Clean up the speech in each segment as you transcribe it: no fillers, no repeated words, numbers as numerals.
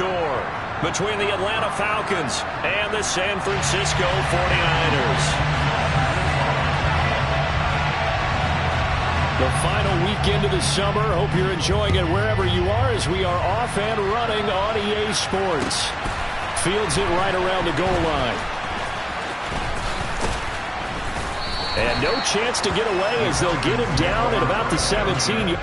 storm between the Atlanta Falcons and the San Francisco 49ers. The final weekend of the summer. Hope you're enjoying it wherever you are as we are off and running on EA Sports. Fields it right around the goal line. And no chance to get away as they'll get him down at about the 17.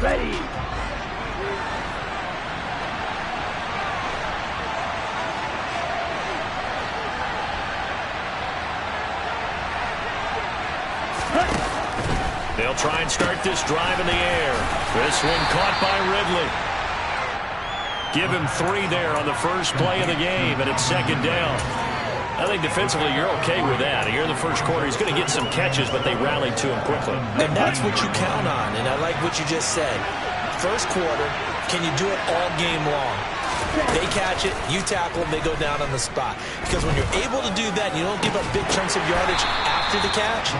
Ready. They'll try and start this drive in the air. This one caught by Ridley. Give him 3 there on the first play of the game, and it's second down. I think defensively you're okay with that. Here in the first quarter, he's going to get some catches, but they rallied to him quickly. And that's what you count on, and I like what you just said. First quarter, can you do it all game long? They catch it, you tackle them, they go down on the spot. Because when you're able to do that, you don't give up big chunks of yardage after the catch.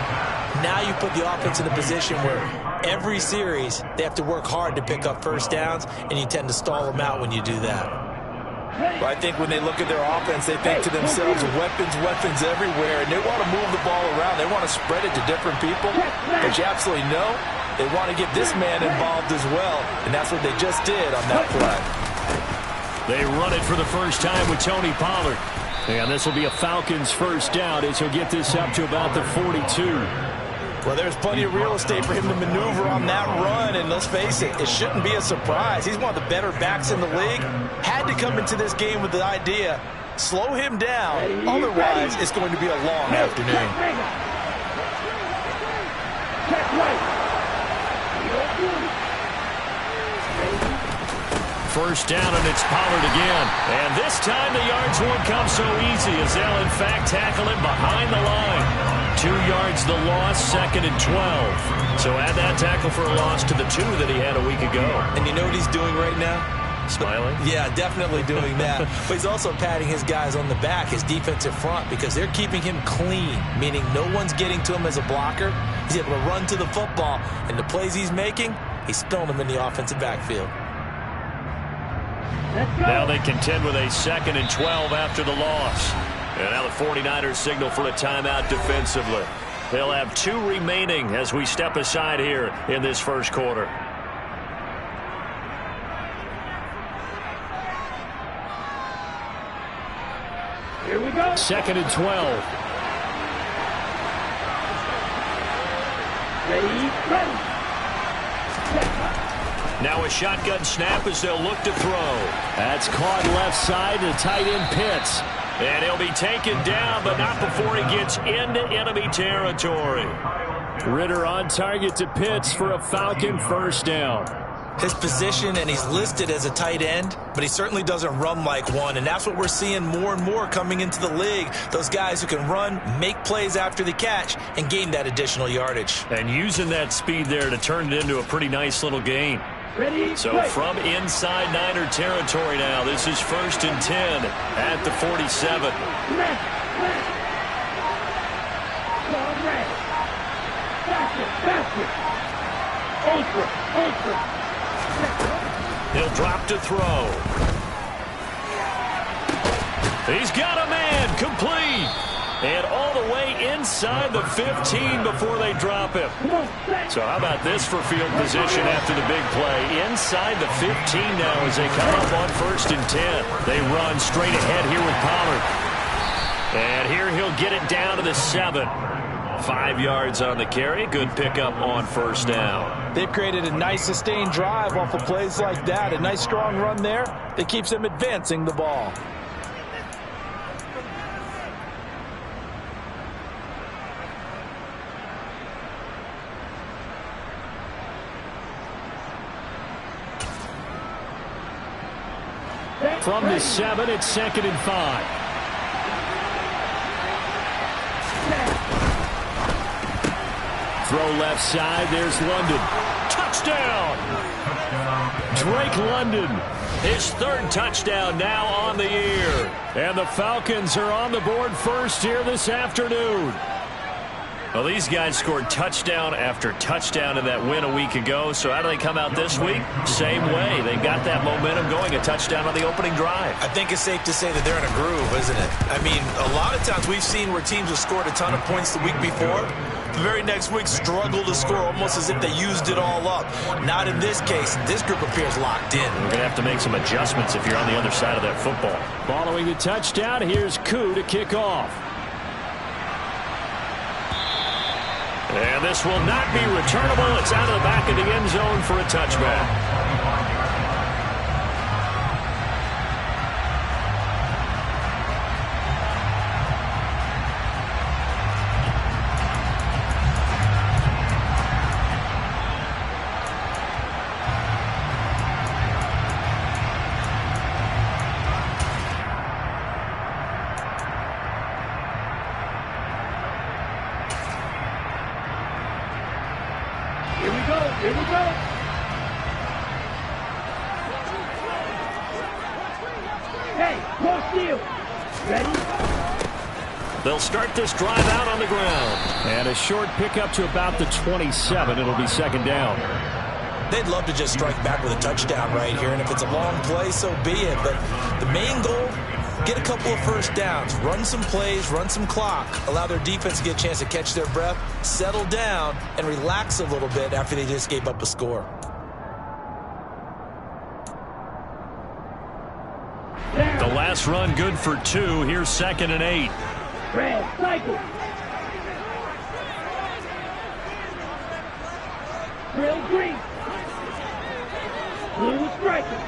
Now you put the offense in a position where every series they have to work hard to pick up first downs, and you tend to stall them out when you do that. Well, I think when they look at their offense, they think to themselves, weapons everywhere, and they want to move the ball around. They want to spread it to different people, but you absolutely know they want to get this man involved as well, and that's what they just did on that play. They run it for the first time with Tony Pollard. And this will be a Falcons first down as he'll get this up to about the 42. Well, there's plenty of real estate for him to maneuver on that run, and let's face it, it shouldn't be a surprise. He's one of the better backs in the league. Had to come into this game with the idea, slow him down, otherwise it's going to be a long afternoon. First down, and it's Pollard again. And this time the yards won't come so easy as they'll, in fact, tackle him behind the line. 2 yards the loss, second and 12. So add that tackle for a loss to the 2 that he had a week ago. And you know what he's doing right now? Smiling? Yeah, definitely doing that. But he's also patting his guys on the back, his defensive front, because they're keeping him clean, meaning no one's getting to him as a blocker. He's able to run to the football, and the plays he's making, he's spilling them in the offensive backfield. Now they contend with a second and 12 after the loss. And now the 49ers signal for a timeout defensively. They'll have 2 remaining as we step aside here in this first quarter. Here we go. Second and 12. Ready. Now a shotgun snap as they'll look to throw. That's caught left side to tight end Pitts. And he'll be taken down, but not before he gets into enemy territory. Ritter on target to Pitts for a Falcon first down. His position, and he's listed as a tight end, but he certainly doesn't run like one, and that's what we're seeing more and more coming into the league. Those guys who can run, make plays after the catch, and gain that additional yardage. And using that speed there to turn it into a pretty nice little gain. So from inside Niner territory now, this is 1st and 10 at the 47. He'll drop to throw. He's got a man, complete. And all the way inside the 15 before they drop him. So how about this for field position after the big play? Inside the 15 now as they come up on 1st and 10. They run straight ahead here with Pollard. And here he'll get it down to the 7. 5 yards on the carry. Good pickup on 1st down. They've created a nice sustained drive off of plays like that. A nice strong run there that keeps them advancing the ball. From the 7, it's 2nd and 5. Throw left side. There's London. Touchdown! Drake London, his 3rd touchdown now on the year. And the Falcons are on the board first here this afternoon. Well, these guys scored touchdown after touchdown in that win a week ago. So how do they come out this week? Same way. They got that momentum going, a touchdown on the opening drive. I think it's safe to say that they're in a groove, isn't it? I mean, a lot of times we've seen where teams have scored a ton of points the week before. The very next week struggle to score almost as if they used it all up. Not in this case. This group appears locked in. We're going to have to make some adjustments if you're on the other side of that football. Following the touchdown, here's Koo to kick off. And this will not be returnable. It's out of the back of the end zone for a touchback. Here we go. Hey, close deal. Ready? They'll start this drive out on the ground. And a short pickup to about the 27. It'll be 2nd down. They'd love to just strike back with a touchdown right here. And if it's a long play, so be it. But the main goal, get a couple of first downs, run some plays, run some clock, allow their defense to get a chance to catch their breath, settle down, and relax a little bit after they just gave up a score. The last run good for 2. Here's 2nd and 8. Red, cycle. Drill green. Blue striker.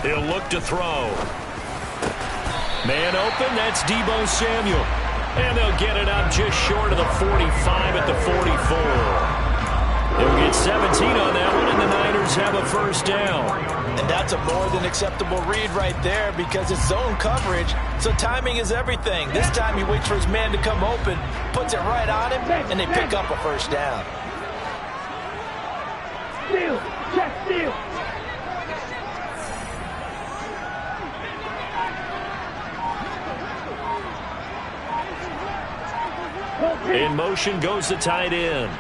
He'll look to throw. Man open, that's Deebo Samuel. And they'll get it up just short of the 45 at the 44. They'll get 17 on that one, and the Niners have a first down. And that's a more than acceptable read right there because it's zone coverage, so timing is everything. This time he waits for his man to come open, puts it right on him, and they pick up a first down. Steal, check steal. In motion goes the tight end.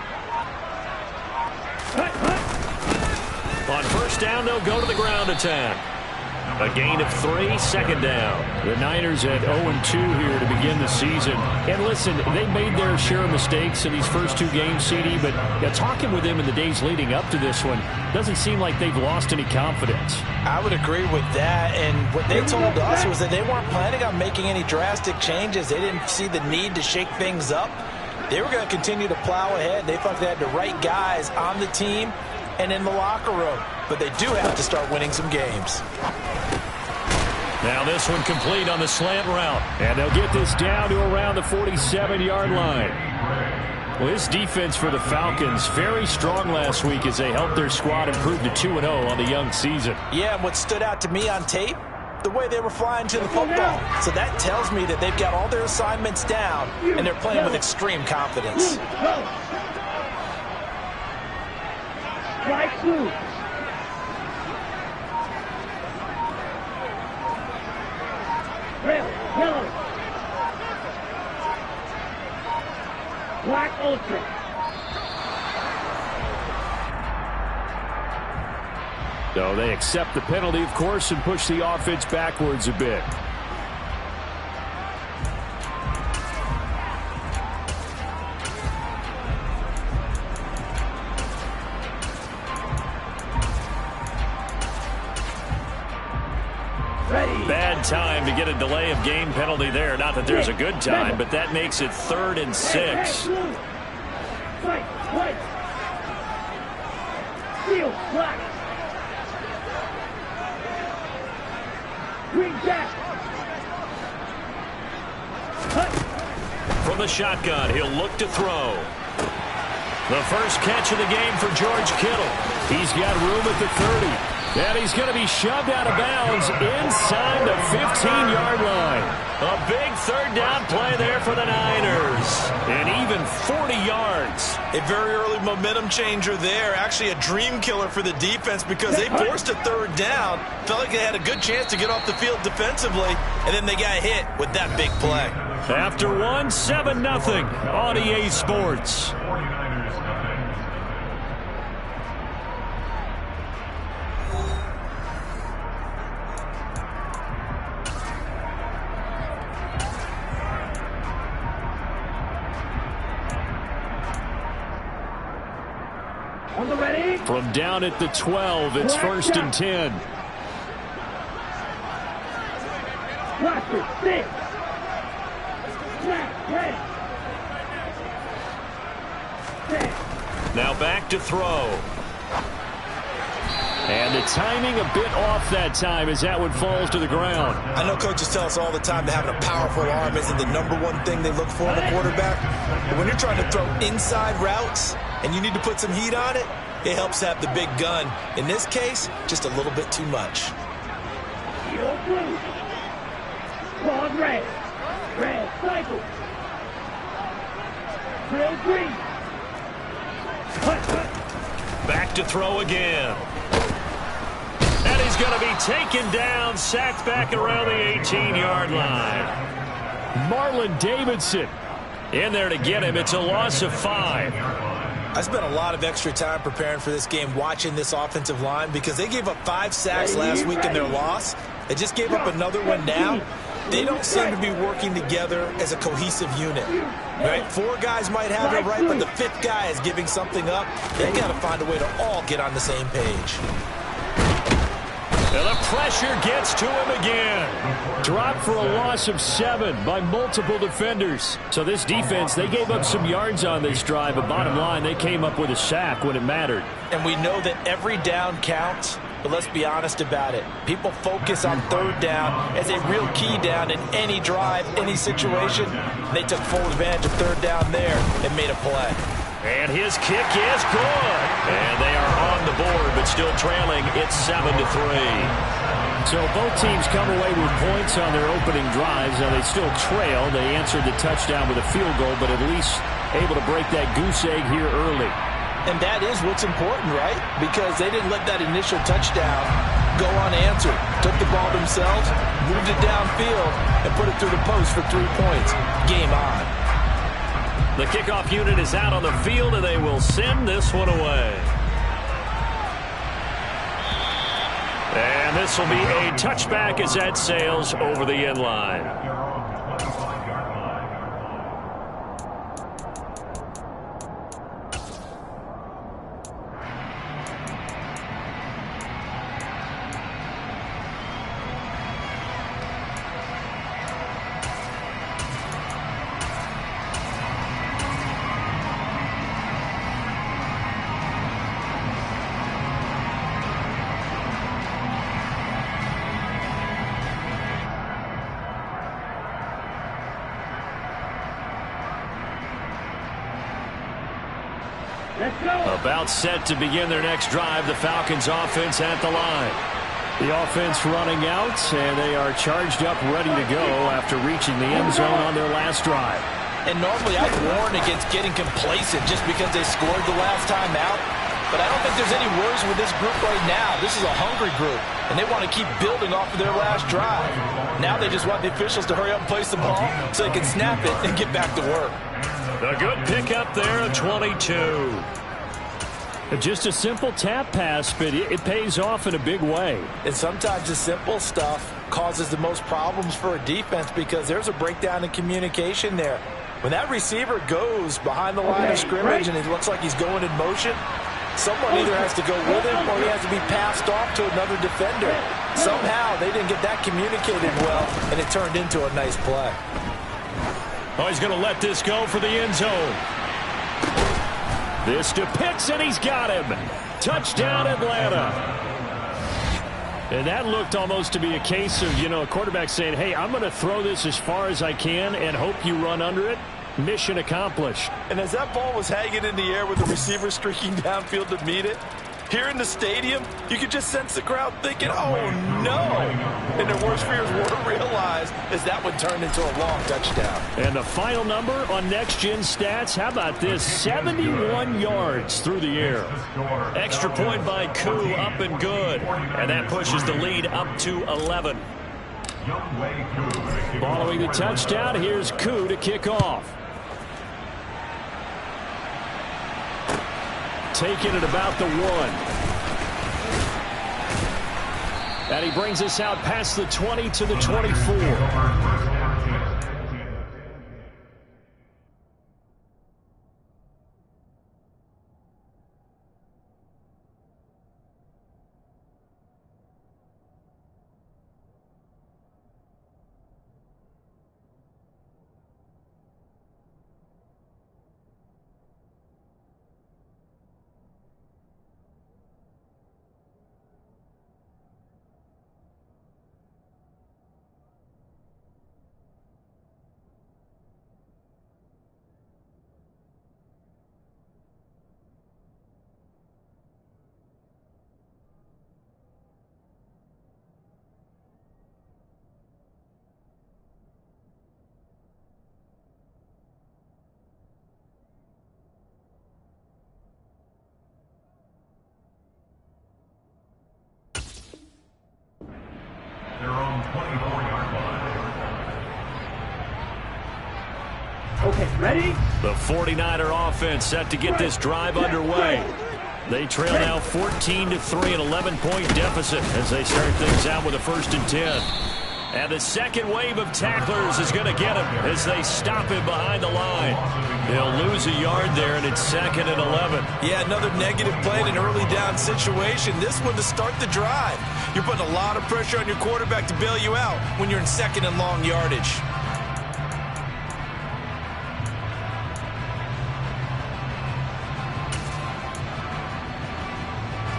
On first down, they'll go to the ground attack. A gain of 3, 2nd down. The Niners at 0-2 here to begin the season. And listen, they made their share of mistakes in these first 2 games, CD, but talking with them in the days leading up to this one, doesn't seem like they've lost any confidence. I would agree with that, and what they told us was that they weren't planning on making any drastic changes. They didn't see the need to shake things up. They were going to continue to plow ahead. They thought they had the right guys on the team and in the locker room, but they do have to start winning some games. Now this one complete on the slant route. And they'll get this down to around the 47-yard line. Well, this defense for the Falcons, very strong last week as they helped their squad improve to 2-0 on the young season. Yeah, and what stood out to me on tape, the way they were flying to the football. So that tells me that they've got all their assignments down, and they're playing with extreme confidence. Right through. Red, yellow. Black ultra. So they accept the penalty, of course, and push the offense backwards a bit. Bad time to get a delay of game penalty there. Not that there's a good time, but that makes it 3rd and 6. White. Steel, black. Green jack. From the shotgun, he'll look to throw. The first catch of the game for George Kittle. He's got room at the 30. And he's going to be shoved out of bounds inside the 15-yard line. A big 3rd down play there for the Niners. And even 40 yards. A very early momentum changer there. Actually a dream killer for the defense because they forced a 3rd down. Felt like they had a good chance to get off the field defensively. And then they got hit with that big play. After one, 7-0 on EA Sports. On the ready. From down at the 12, it's 1st and 10. Blaster, 6. Snap, ready. Now back to throw. And the timing a bit off that time as that one falls to the ground. I know coaches tell us all the time that having a powerful arm isn't the #1 thing they look for in a quarterback. But when you're trying to throw inside routes and you need to put some heat on it, it helps have the big gun. In this case, just a little bit too much. Yellow blue. Quad red. Red cycle. Grill green. Back to throw again. And he's going to be taken down, sacked back around the 18-yard line. Marlon Davidson in there to get him. It's a loss of 5. I spent a lot of extra time preparing for this game watching this offensive line because they gave up 5 sacks last week in their loss. They just gave up another one now. They don't seem to be working together as a cohesive unit. Right? 4 guys might have it right, but the 5th guy is giving something up. They've got to find a way to all get on the same page. And the pressure gets to him again. Dropped for a loss of 7 by multiple defenders. So this defense, they gave up some yards on this drive, but bottom line, they came up with a sack when it mattered. And we know that every down counts, but let's be honest about it. People focus on 3rd down as a real key down in any drive, any situation. They took full advantage of 3rd down there and made a play. And his kick is good. And they are on the board, but still trailing. It's 7-3. So both teams come away with points on their opening drives. Now they still trail. They answered the touchdown with a field goal, but at least able to break that goose egg here early. And that is what's important, right? Because they didn't let that initial touchdown go unanswered. Took the ball themselves, moved it downfield, and put it through the post for 3 points. Game on. The kickoff unit is out on the field, and they will send this one away. And this will be a touchback as that sails over the end line. Let's go. About set to begin their next drive. The Falcons offense at the line. The offense running out, and they are charged up, ready to go after reaching the end zone on their last drive. And normally I'd warn against getting complacent just because they scored the last time out. But I don't think there's any worries with this group right now. This is a hungry group, and they want to keep building off of their last drive. Now they just want the officials to hurry up and place the ball so they can snap it and get back to work. A good pickup there, a 22. Just a simple tap pass, but it pays off in a big way. And sometimes the simple stuff causes the most problems for a defense because there's a breakdown in communication there. When that receiver goes behind the line of scrimmage and it looks like he's going in motion, someone either has to go with him or he has to be passed off to another defender. Somehow they didn't get that communicated well, and it turned into a nice play. Oh, he's going to let this go for the end zone. This to Pitts, and he's got him. Touchdown, Atlanta. And that looked almost to be a case of, a quarterback saying, hey, I'm going to throw this as far as I can and hope you run under it. Mission accomplished. And as that ball was hanging in the air with the receiver streaking downfield to meet it, here in the stadium, you could just sense the crowd thinking, oh, no. And their worst fears were realized as that one turned into a long touchdown. And the final number on Next Gen Stats, how about this? 71 yards through the air. Extra point by Koo, up and good. And that pushes the lead up to 11. Following the touchdown, here's Koo to kick off. Taking it about the 1. And he brings us out past the 20 to the 24. Their own 24-yard line. Okay, ready? The 49er offense set to get this drive underway. They trail now 14-3, an 11-point deficit as they start things out with a 1st and 10. And the second wave of tacklers is going to get him as they stop him behind the line. They'll lose a yard there, and it's 2nd and 11. Yeah, another negative play in an early down situation. This one to start the drive. You're putting a lot of pressure on your quarterback to bail you out when you're in 2nd and long yardage.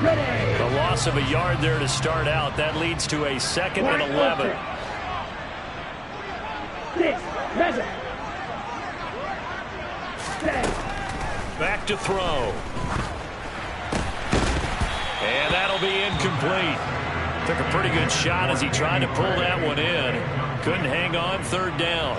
Ready. The loss of a yard there to start out. That leads to a 2nd and 11. 6, 7, 10. Back to throw. And that'll be incomplete. Took a pretty good shot as he tried to pull that one in. Couldn't hang on, 3rd down.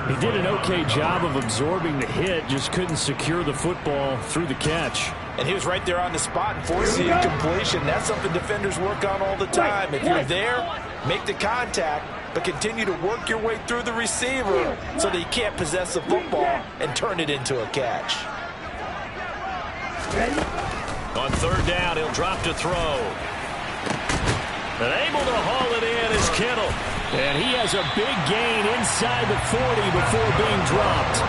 He did an okay job of absorbing the hit, just couldn't secure the football through the catch. And he was right there on the spot and forcing incompletion. That's something defenders work on all the time. If you're there, make the contact, but continue to work your way through the receiver so that you can't possess the football and turn it into a catch. On 3rd down, he'll drop to throw. And able to haul it in is Kittle. And he has a big gain inside the 40 before being dropped.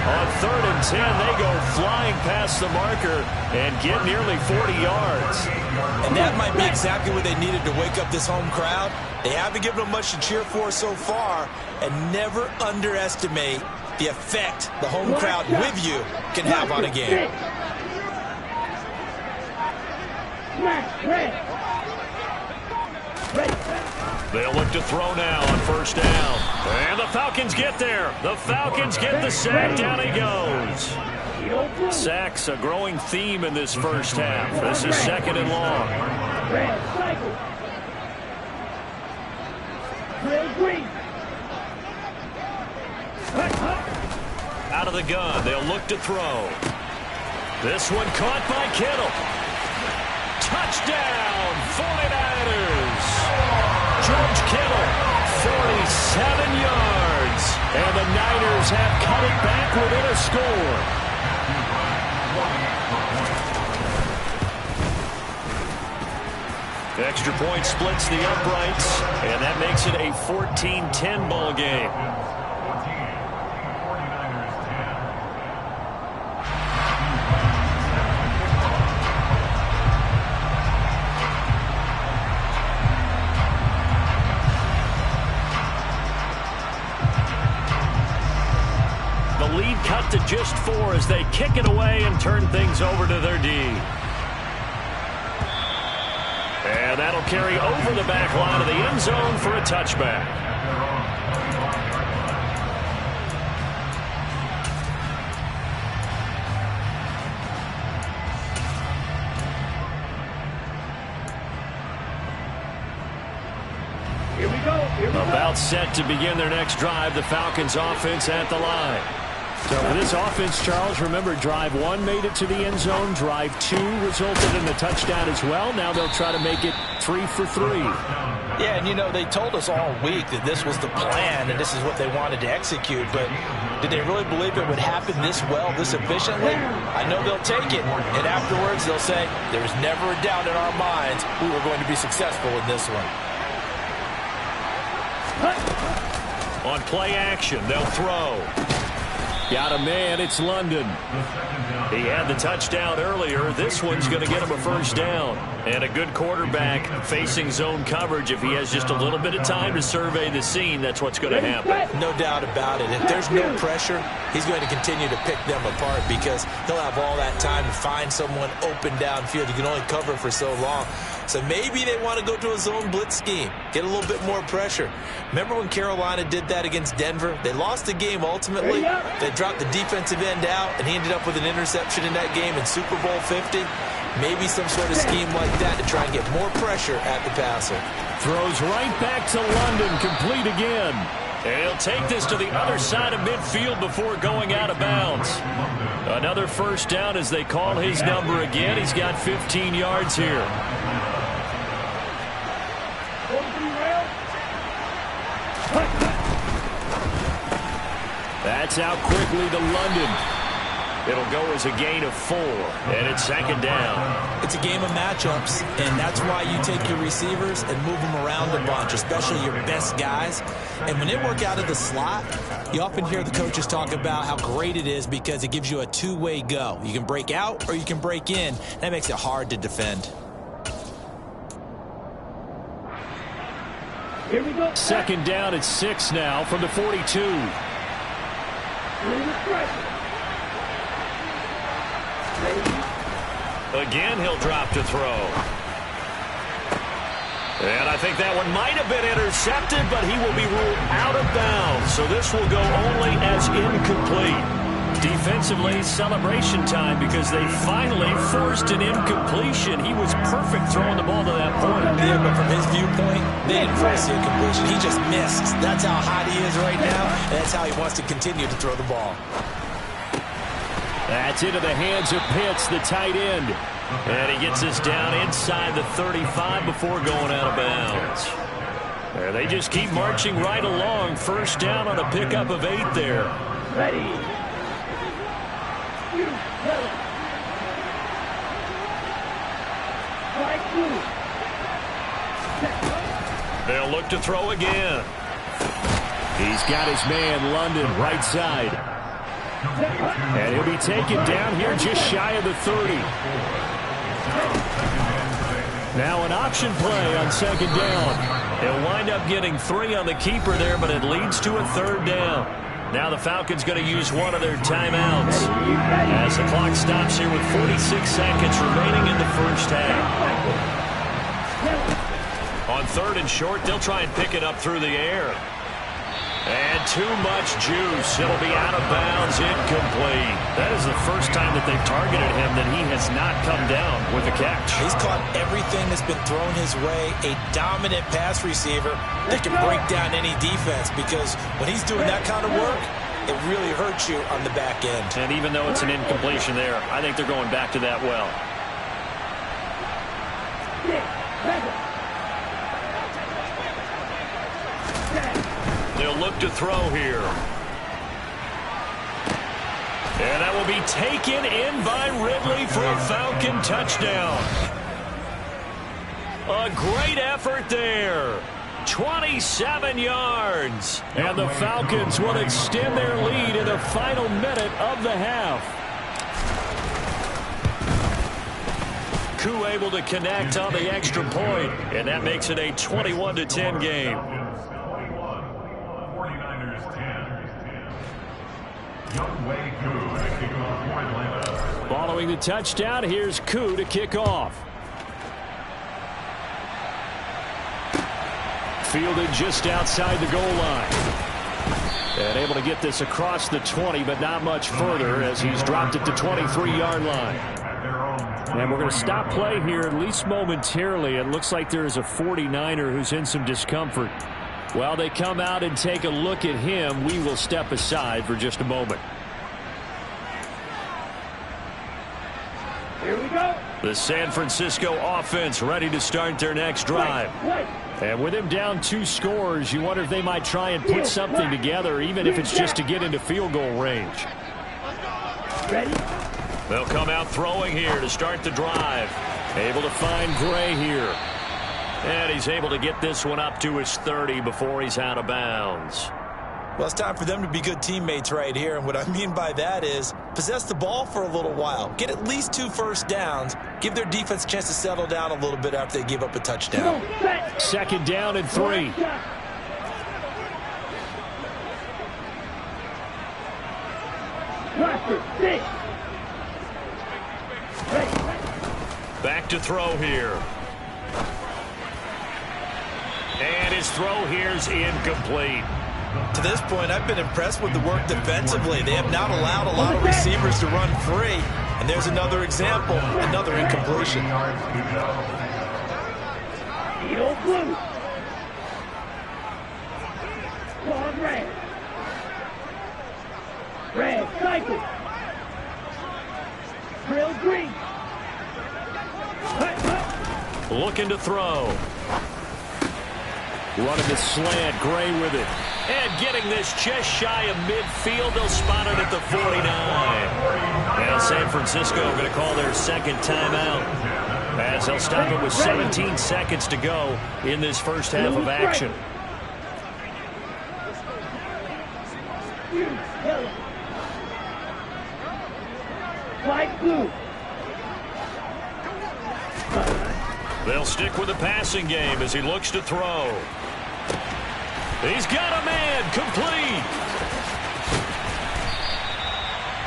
On 3rd and 10, they go flying past the marker and get nearly 40 yards. And that might be exactly what they needed to wake up this home crowd. They haven't given them much to cheer for so far, and never underestimate the effect the home crowd with you can have on a game. They'll look to throw now on 1st down. And the Falcons get there. The Falcons get the sack. Down he goes. Sacks, a growing theme in this first half. This is 2nd and long. Red, cycle. Red, green. Out of the gun, they'll look to throw. This one caught by Kittle. Touchdown, 49ers. George Kittle, 47 yards. And the Niners have cut it back within a score. The extra point splits the uprights, and that makes it a 14-10 ball game. The lead cut to just 4 as they kick it away and turn things over to their D. And that'll carry over the back line of the end zone for a touchback. Here we go. Here we go. About set to begin their next drive, the Falcons offense at the line. So for this offense, Charles, remember, drive 1 made it to the end zone. Drive 2 resulted in a touchdown as well. Now they'll try to make it 3 for 3. Yeah, and you know, they told us all week that this was the plan and this is what they wanted to execute, but did they really believe it would happen this well, this efficiently? I know they'll take it, and afterwards they'll say, there's never a doubt in our minds we were going to be successful in this one. On play action, they'll throw. Got a man, it's London. He had the touchdown earlier. This one's going to get him a first down. And a good quarterback facing zone coverage. If he has just a little bit of time to survey the scene, that's what's going to happen. No doubt about it. If there's no pressure, he's going to continue to pick them apart because he'll have all that time to find someone open downfield. You can only cover for so long. So maybe they want to go to a zone blitz scheme, get a little bit more pressure. Remember when Carolina did that against Denver? They lost the game ultimately. They dropped the defensive end out, and he ended up with an interception in that game in Super Bowl 50. Maybe some sort of scheme like that to try and get more pressure at the passer. Throws right back to London, complete again. And he'll take this to the other side of midfield before going out of bounds. Another first down as they call his number again. He's got 15 yards here. That's out quickly to London. It'll go as a gain of 4, and it's 2nd down. It's a game of matchups, and that's why you take your receivers and move them around a bunch, especially your best guys. And when they work out of the slot, you often hear the coaches talk about how great it is because it gives you a two-way go. You can break out or you can break in. That makes it hard to defend. Here we go. 2nd down at 6 now from the 42. Again, he'll drop to throw. And I think that one might have been intercepted, but he will be ruled out of bounds. So this will go only as incomplete. Defensively, celebration time because they finally forced an incompletion. He was perfect throwing the ball to that point. Yeah, but from his viewpoint, they didn't force the incompletion. He just missed. That's how hot he is right now, and that's how he wants to continue to throw the ball. That's into the hands of Pitts, the tight end. And he gets us down inside the 35 before going out of bounds. And they just keep marching right along. First down on a pickup of 8 there. Ready. They'll look to throw again. He's got his man, London, right side. And he'll be taken down here just shy of the 30. Now an option play on 2nd down. He'll wind up getting 3 on the keeper there, but it leads to a 3rd down. Now the Falcons going to use one of their timeouts as the clock stops here with 46 seconds remaining in the first half. On 3rd and short, they'll try and pick it up through the air. And too much juice. It'll be out of bounds, incomplete. That is the first time that they've targeted him that he has not come down with a catch. He's caught everything that's been thrown his way. A dominant pass receiver that can break down any defense, because when he's doing that kind of work, it really hurts you on the back end. And even though it's an incompletion there, I think they're going back to that well. They'll look to throw here. And that will be taken in by Ridley for a Falcon touchdown. A great effort there. 27 yards. And the Falcons will extend their lead in the final minute of the half. Koo able to connect on the extra point, and that makes it a 21-10 game. Following the touchdown, here's Koo to kick off. Fielded just outside the goal line. And able to get this across the 20, but not much further as he's dropped it to 23-yard line. And we're going to stop play here, at least momentarily. It looks like there is a 49er who's in some discomfort. While they come out and take a look at him, we will step aside for just a moment. Here we go. The San Francisco offense ready to start their next drive. And with him down 2 scores, you wonder if they might try and put something together, even if it's just to get into field goal range. Ready? They'll come out throwing here to start the drive. Able to find Gray here. And he's able to get this one up to his 30 before he's out of bounds. Well, it's time for them to be good teammates right here. And what I mean by that is possess the ball for a little while. Get at least 2 first downs. Give their defense a chance to settle down a little bit after they give up a touchdown. Second down and 3. Back to throw here. And his throw here's incomplete. To this point, I've been impressed with the work defensively. They have not allowed a lot of receivers to run free. And there's another example, another incompletion. Eagle blue. Long red. Red cycle. Drill green. Looking to throw. Running the slant, Gray with it. And getting this just shy of midfield. They'll spot it at the 49. Now San Francisco going to call their second timeout, as they'll stop it with 17 seconds to go in this first half of action. Light blue. They'll stick with the passing game as he looks to throw. He's got a man, complete.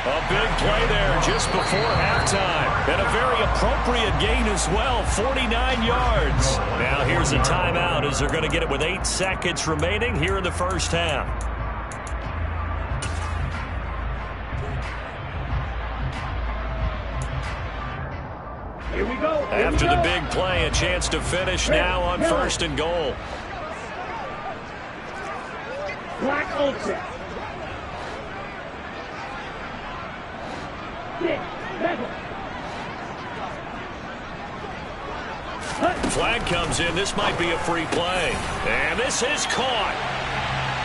A big play there just before halftime. And a very appropriate gain as well, 49 yards. Now here's a timeout as they're going to get it with 8 seconds remaining here in the first half. Here we go. After the big play, a chance to finish now on 1st and goal. Black Ultra. Flag comes in. This might be a free play. And this is caught.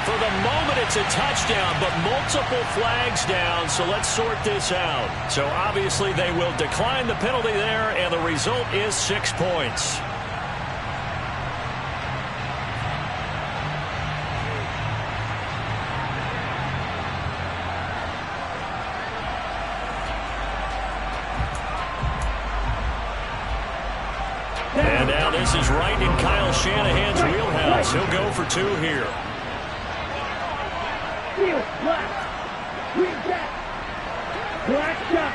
For the moment, it's a touchdown, but multiple flags down, so let's sort this out. So obviously they will decline the penalty there, and the result is 6 points. And now this is right in Kyle Shanahan's wheelhouse. He'll go for 2 here. Black. Green jack. Black shot.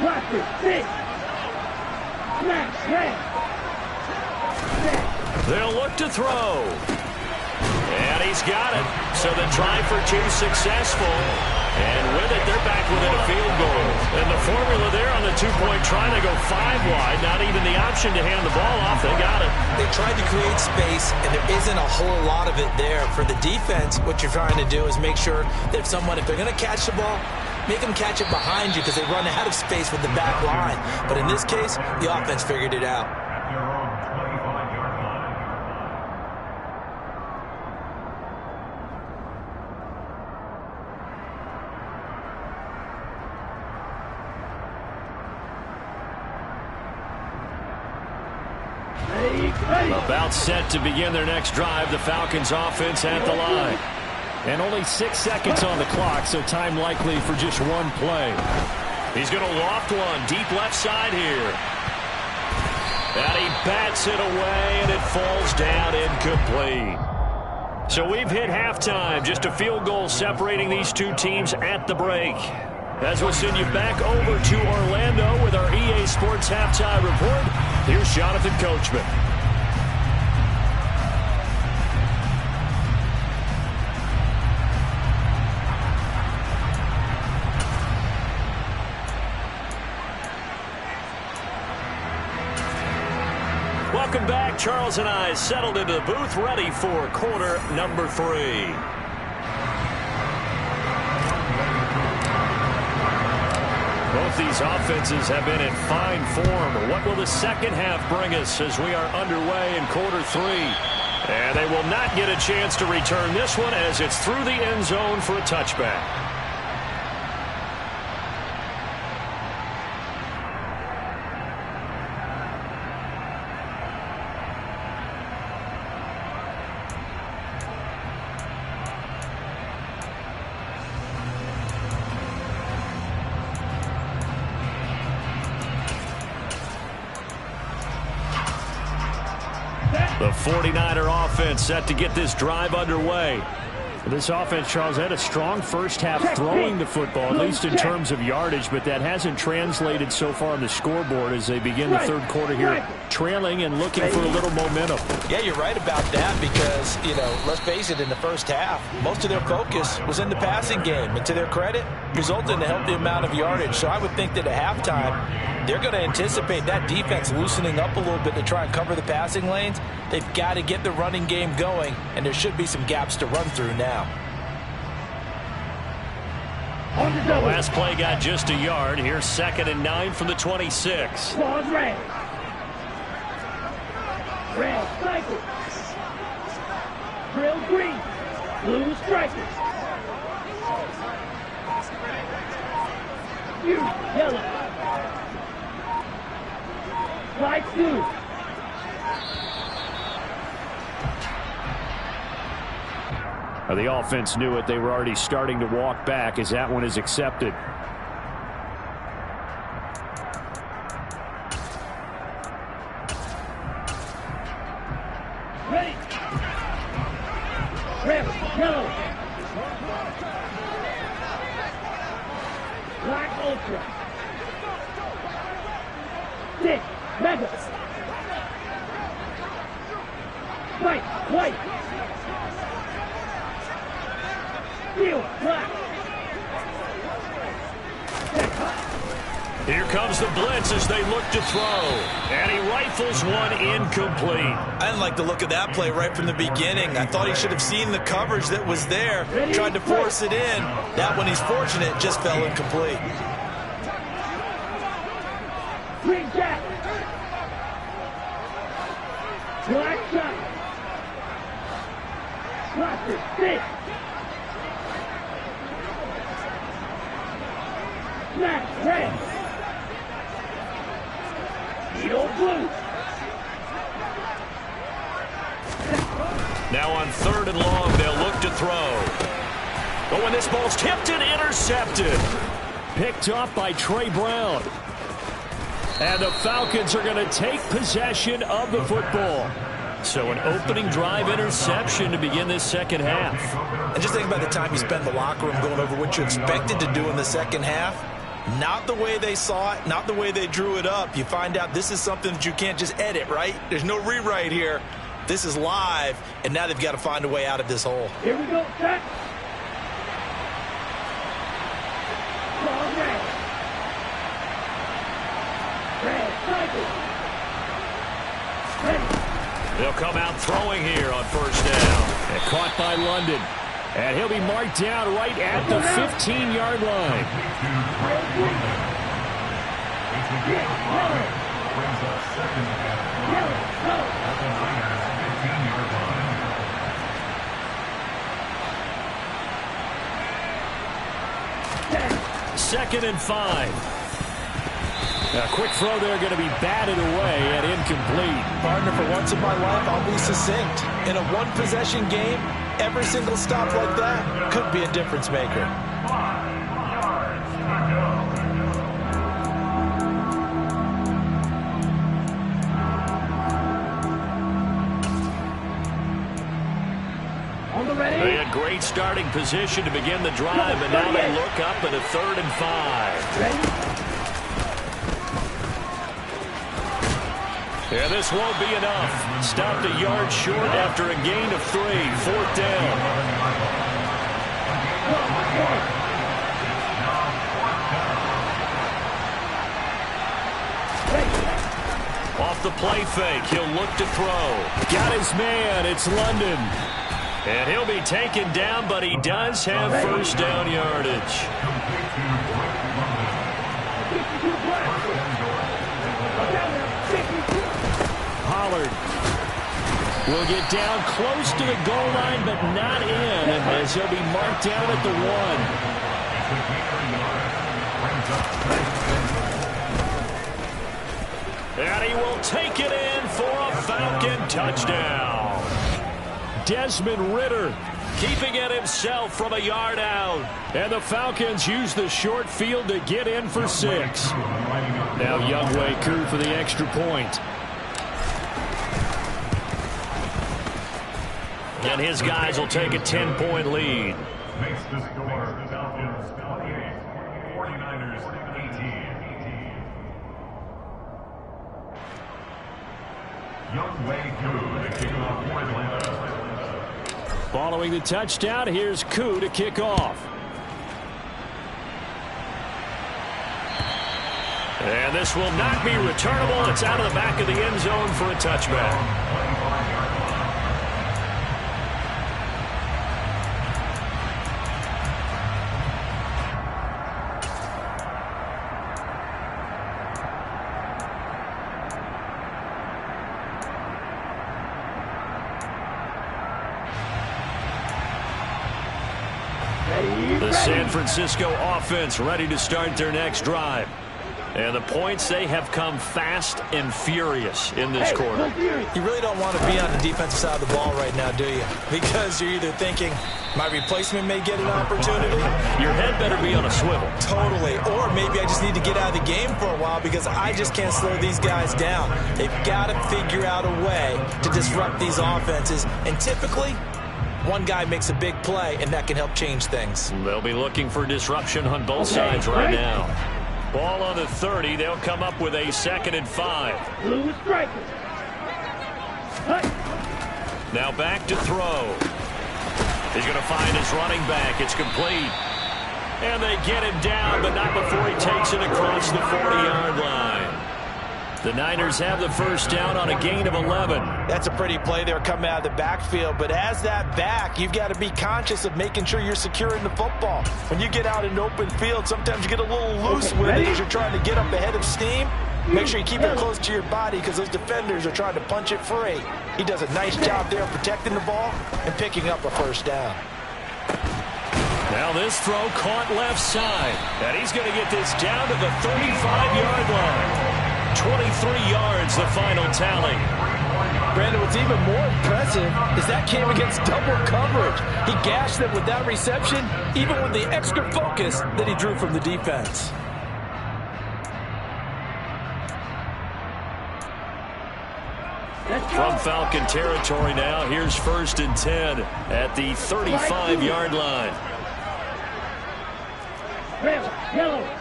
Blaster. Six. Smash. Red. Set. They'll look to throw. And he's got it. So the try for two successful. And with it, they're back within a field goal. And the formula there on the two-point try, they go 5 wide. Not even the option to hand the ball off. They got it. They tried to create space, and there isn't a whole lot of it there. For the defense, what you're trying to do is make sure that if they're going to catch the ball, make them catch it behind you because they run out of space with the back line. But in this case, the offense figured it out. At their own 25-yard line. About set to begin their next drive. The Falcons offense at the line. And only 6 seconds on the clock, so time likely for just one play. He's going to loft one deep left side here. And he bats it away, and it falls down incomplete. So we've hit halftime. Just a field goal separating these two teams at the break. As we'll send you back over to Orlando with our EA Sports Halftime Report, here's Jonathan Coachman. Welcome back. Charles and I settled into the booth, ready for quarter number 3. Both these offenses have been in fine form. What will the second half bring us as we are underway in quarter 3? And they will not get a chance to return this one as it's through the end zone for a touchback. The 49er offense set to get this drive underway. This offense, Charles, had a strong first half throwing the football, at least in terms of yardage, but that hasn't translated so far on the scoreboard as they begin the third quarter here, trailing and looking for a little momentum. Yeah, you're right about that because, let's face it, in the first half, most of their focus was in the passing game. And to their credit, resulted in a healthy amount of yardage. So I would think that at halftime, they're going to anticipate that defense loosening up a little bit to try and cover the passing lanes. They've got to get the running game going, and there should be some gaps to run through now. The last play got just a yard. Here's 2nd and 9 from the 26. Claws red. Red cycle. Drill green. Blue strikers. You yellow. White blue. The offense knew it. They were already starting to walk back as that one is accepted. Ready. Red, yellow. Black ultra. Stick, mega. White. Steel, black. Here comes the blitz as they look to throw. And he rifles one incomplete. I didn't like the look of that play right from the beginning. I thought he should have seen the coverage that was there, tried to force it in. That one, he's fortunate, just fell incomplete. Green jack. Black shot. Cluster, stick. Black, red. Needle blue. Now on 3rd and long, they'll look to throw. Oh, and this ball's tipped and intercepted. Picked off by Trey Brown. And the Falcons are going to take possession of the football. So an opening drive interception to begin this second half. And just think about the time you spend in the locker room going over what you expected to do in the second half. Not the way they saw it, not the way they drew it up. You find out this is something that you can't just edit, right? There's no rewrite here. This is live, and now they've got to find a way out of this hole. Here we go, set. Red, cycle. They'll come out throwing here on first down. And caught by London. And he'll be marked down right at the 15-yard line. Second and 5. A quick throw there going to be batted away and incomplete. Partner, for once in my life, I'll be succinct. In a one-possession game, every single stop like that could be a difference maker. 5 yards to go. They had great starting position to begin the drive, and now they look up at a 3rd and 5. Yeah, this won't be enough. Stopped a yard short after a gain of 3. 4th down. Off the play fake, he'll look to throw. Got his man, it's London. And he'll be taken down, but he does have first down yardage. Pollard will get down close to the goal line, but not in, as he'll be marked down at the 1. And he will take it in for a Falcon touchdown. Desmond Ridder keeping it himself from a yard out. And the Falcons use the short field to get in for 6. Now Younghoe Koo for the extra point. And his guys will take a 10-point lead. Makes the score Falcons 28, 49ers 18. Younghoe Koo to kick off for Atlanta. Following the touchdown, here's Koo to kick off. And this will not be returnable. It's out of the back of the end zone for a touchback. The San Francisco offense ready to start their next drive. And the points, they have come fast and furious in this quarter. You really don't want to be on the defensive side of the ball right now, do you? Because you're either thinking, my replacement may get an opportunity. Your head better be on a swivel. Totally. Or maybe I just need to get out of the game for a while because I just can't slow these guys down. They've got to figure out a way to disrupt these offenses. And typically, one guy makes a big play, and that can help change things. They'll be looking for disruption on both sides right now. Ball on the 30. They'll come up with a 2nd and 5. Blue is striking. Now back to throw. He's going to find his running back. It's complete. And they get him down, but not before he takes it across the 40-yard line. The Niners have the first down on a gain of 11. That's a pretty play there coming out of the backfield. But as that back, you've got to be conscious of making sure you're securing the football. When you get out in open field, sometimes you get a little loose with it as you're trying to get up ahead of steam. Make sure you keep it close to your body because those defenders are trying to punch it free. He does a nice job there protecting the ball and picking up a first down. Now this throw caught left side. And he's going to get this down to the 35-yard line. 23 yards, the final tally. Brandon, what's even more impressive is that came against double coverage. He gashed them with that reception, even with the extra focus that he drew from the defense. From Falcon territory now, here's 1st and 10 at the 35-yard line. Yellow.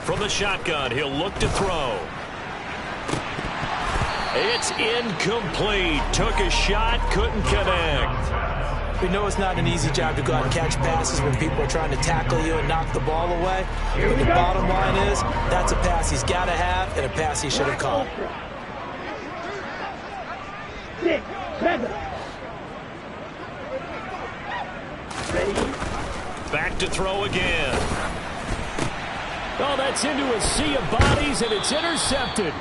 From the shotgun, he'll look to throw. It's incomplete. Took a shot, couldn't connect. We know it's not an easy job to go out and catch passes when people are trying to tackle you and knock the ball away. But the bottom line is, that's a pass he's got to have and a pass he should have caught. 6, 7. Ready? Back to throw again. Oh, that's into a sea of bodies, and it's intercepted.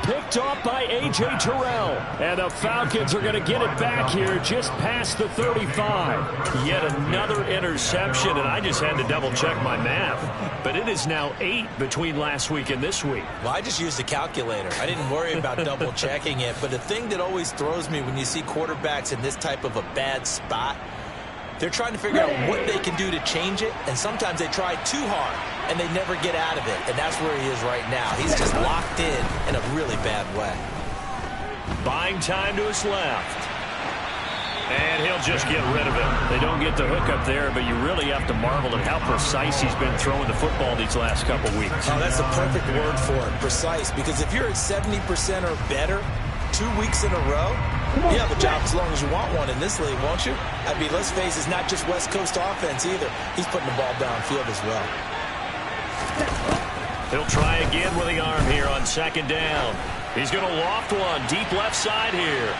Picked off by A.J. Terrell. And the Falcons are going to get it back here just past the 35. Yet another interception, and I just had to double-check my math. But it is now 8 between last week and this week. Well, I just used a calculator. I didn't worry about double-checking it. But the thing that always throws me when you see quarterbacks in this type of a bad spot, they're trying to figure out what they can do to change it, and sometimes they try too hard, and they never get out of it, and that's where he is right now. He's just locked in a really bad way. Buying time to his left. And he'll just get rid of it. They don't get the hook up there, but you really have to marvel at how precise he's been throwing the football these last couple weeks. Oh, that's the perfect word for it, precise, because if you're at 70% or better 2 weeks in a row, you have a job as long as you want one in this league, won't you? I mean, let's face it, it's not just West Coast offense either. He's putting the ball downfield as well. He'll try again with the arm here on second down. He's going to loft one deep left side here.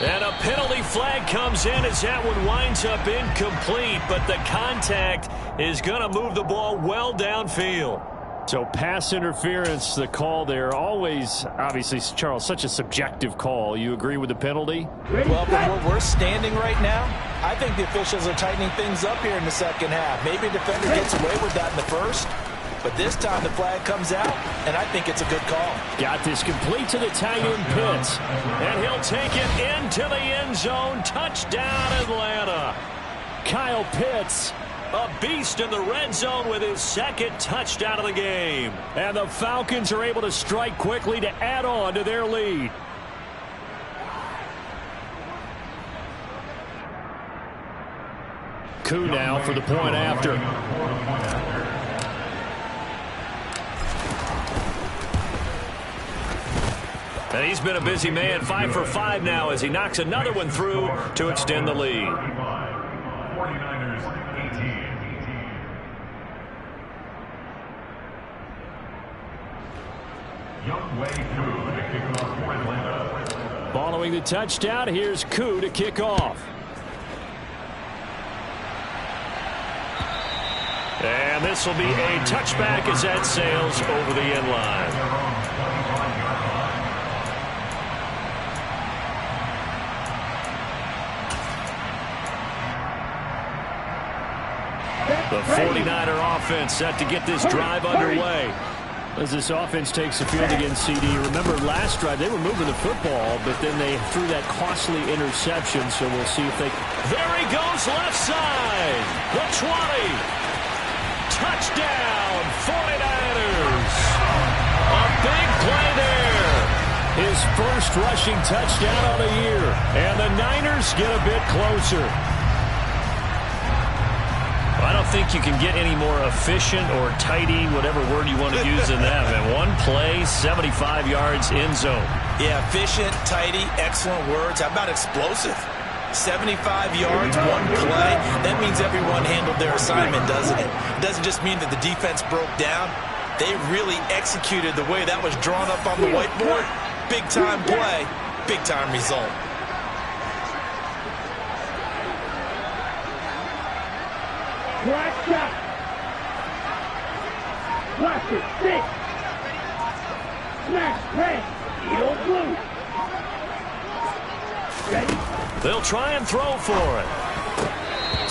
And a penalty flag comes in as that one winds up incomplete, but the contact is going to move the ball well downfield. So pass interference, the call there. Always, obviously, Charles, such a subjective call. You agree with the penalty? Well, from where we're standing right now, I think the officials are tightening things up here in the second half. Maybe a defender gets away with that in the first, but this time the flag comes out, and I think it's a good call. Got this complete to the tight end Pitts. And he'll take it into the end zone. Touchdown, Atlanta. Kyle Pitts, a beast in the red zone with his second touchdown of the game. and the Falcons are able to strike quickly to add on to their lead. Koo now for the point after. And he's been a busy man, 5 for 5 now as he knocks another one through to extend the lead. 49ers 18. Young Wei Koo to kick off for Atlanta. Following the touchdown, here's Koo to kick off. And this will be a touchback as that sails over the end line. The 49er offense set to get this drive underway. As this offense takes the field against CD. Remember last drive, they were moving the football, but then they threw that costly interception, so we'll see if they... There he goes left side. The 20. Touchdown, 49ers. A big play there. His first rushing touchdown of the year. And the Niners get a bit closer. I don't think you can get any more efficient or tidy, whatever word you want to use in that. And one play, 75 yards in zone. Yeah, efficient, tidy, excellent words. How about explosive? 75 yards, one play. That means everyone handled their assignment, doesn't it? It doesn't just mean that the defense broke down. They really executed the way that was drawn up on the whiteboard. Big-time play, big-time result. Black shot. Blast it. 6. Smash. Pass. Yield blue. Ready? They'll try and throw for it.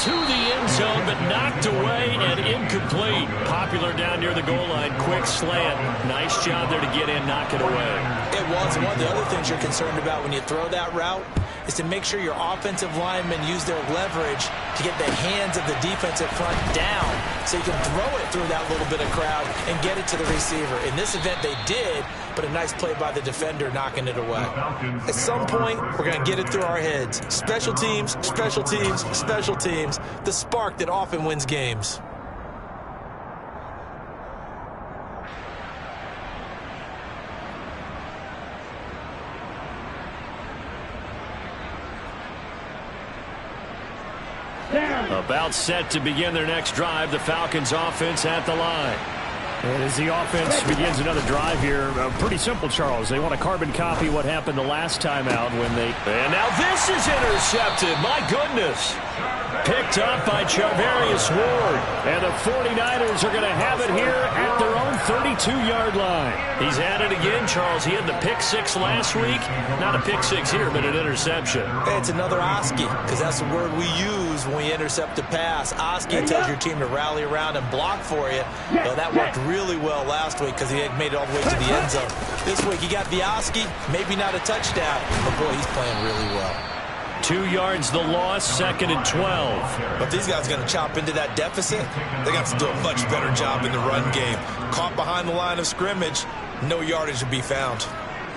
To the end zone, but knocked away and incomplete. Popular down near the goal line. Quick slant. Nice job there to get in, knock it away. It was. One of the other things you're concerned about when you throw that route is to make sure your offensive linemen use their leverage to get the hands of the defensive front down so you can throw it through that little bit of crowd and get it to the receiver. In this event, they did, but a nice play by the defender knocking it away. At some point, we're going to get it through our heads. Special teams, special teams, special teams. The spark that often wins games. Down. About set to begin their next drive. The Falcons offense at the line. And as the offense begins another drive here, pretty simple, Charles. They want to carbon copy what happened the last time out when they... And now this is intercepted. My goodness. Picked up by Charvarius Ward. And the 49ers are going to have it here at their own 32-yard line. He's at it again, Charles. He had the pick six last week. Not a pick six here, but an interception. Hey, it's another Oski, because that's the word we use when we intercept a pass. Oski tells your team to rally around and block for you. Well, that worked really well last week because he had made it all the way to the end zone. This week he got the Oski, maybe not a touchdown, but boy, he's playing really well. 2 yards the loss, 2nd and 12. But these guys are going to chop into that deficit. They got to do a much better job in the run game. Caught behind the line of scrimmage, no yardage to be found.